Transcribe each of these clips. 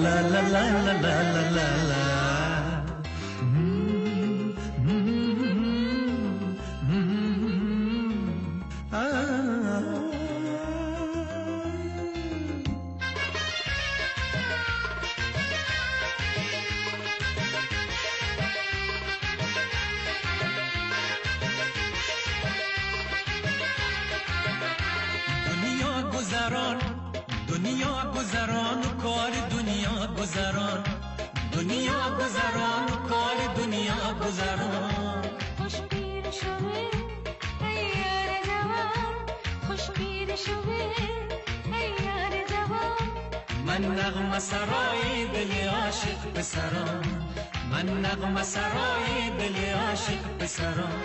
la la la la la la la la. دنیا گذران کار دنیا گذران، دنیا گذران کار دنیا گذران. خوش پیر شوه ای یار جوان، خوش پیر شوه ای یار جوان. من نغمه سرای دل عاشق پسران، من نغمه سرای دل عاشق پسران.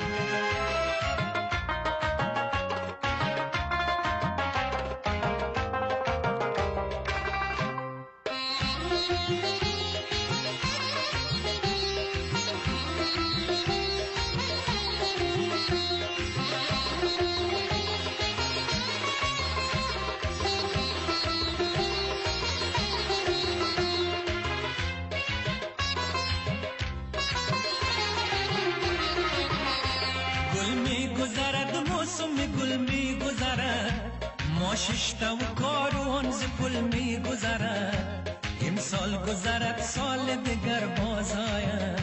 گذرد موسم گل می گذرد، ما ششتا و کاروان ز پل می گذرد. امسال گذرد سال دیگر باز آید،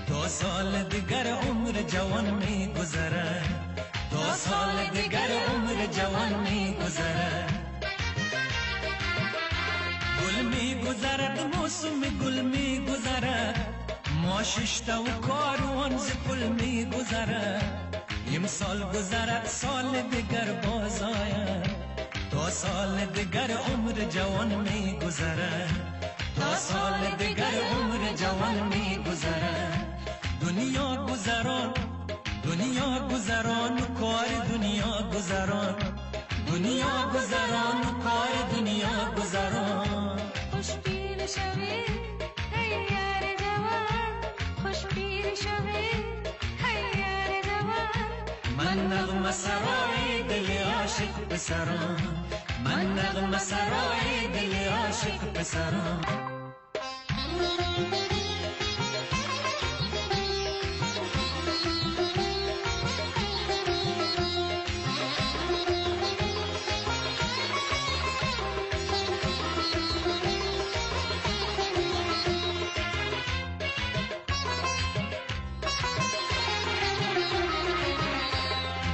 تا سال دیگر عمر جوان می گذرد، تا سال دیگر عمر جوان می گذرد. گل می گذرد موسم گل می گذرد، ما ششتا و کاروان ز پل می گذرد. امسال گذرد سال دیگر باز آید، تا سال دیگر عمر جوان می گذرد، تا سال دیگر عمر جوان می گذرد. دنیا گذران، دنیا گذران کار دنیا گذران، دنیا گذران کار دنیا گذران. خوش پیر شوی ای یار جوان، خوش پیر شوی ای یار جوان. من نغمه سرای دل عاشق پسران، من نغمه سرای دل عاشق پسران.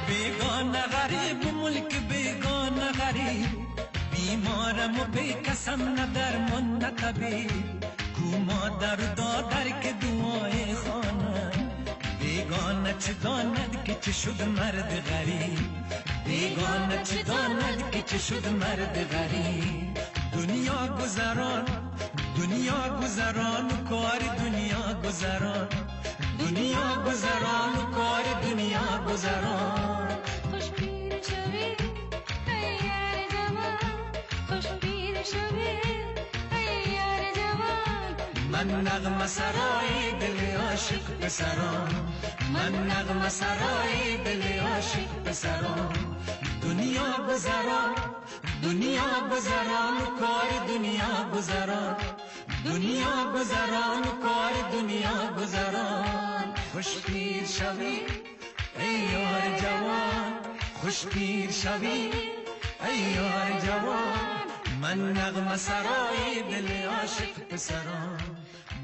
بیگانه غریب ملک بیگانه غریب، بیمارم و بیکسم نه درمان نه طبیب. کو مادر و دادر که دعای خانه، بیگانه چه داند که چه شد مرد غریب، بیگانه چه داند که چه شد مرد غریب. دنیا گذران، دنیا گذران کار دنیا گذران، دنیا گذران کار دنیا گذران. خوش پیر شوی ای یار جوان، خوش پیر شوی ای یار جوان. من نغمه سرای دل عاشق پسران، من نغمه سرای دل عاشق پسران. دنیا گذران، دنیا گذران کار دنیا گذران، دنیا گذران کار دنیا گذران. خوش پیر شوی ای یار جوان، خوش پیر شوی ای یار جوان. من نغمه سرای دل عاشق پسران،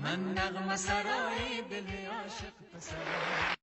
من نغمه سرای دل عاشق پسران.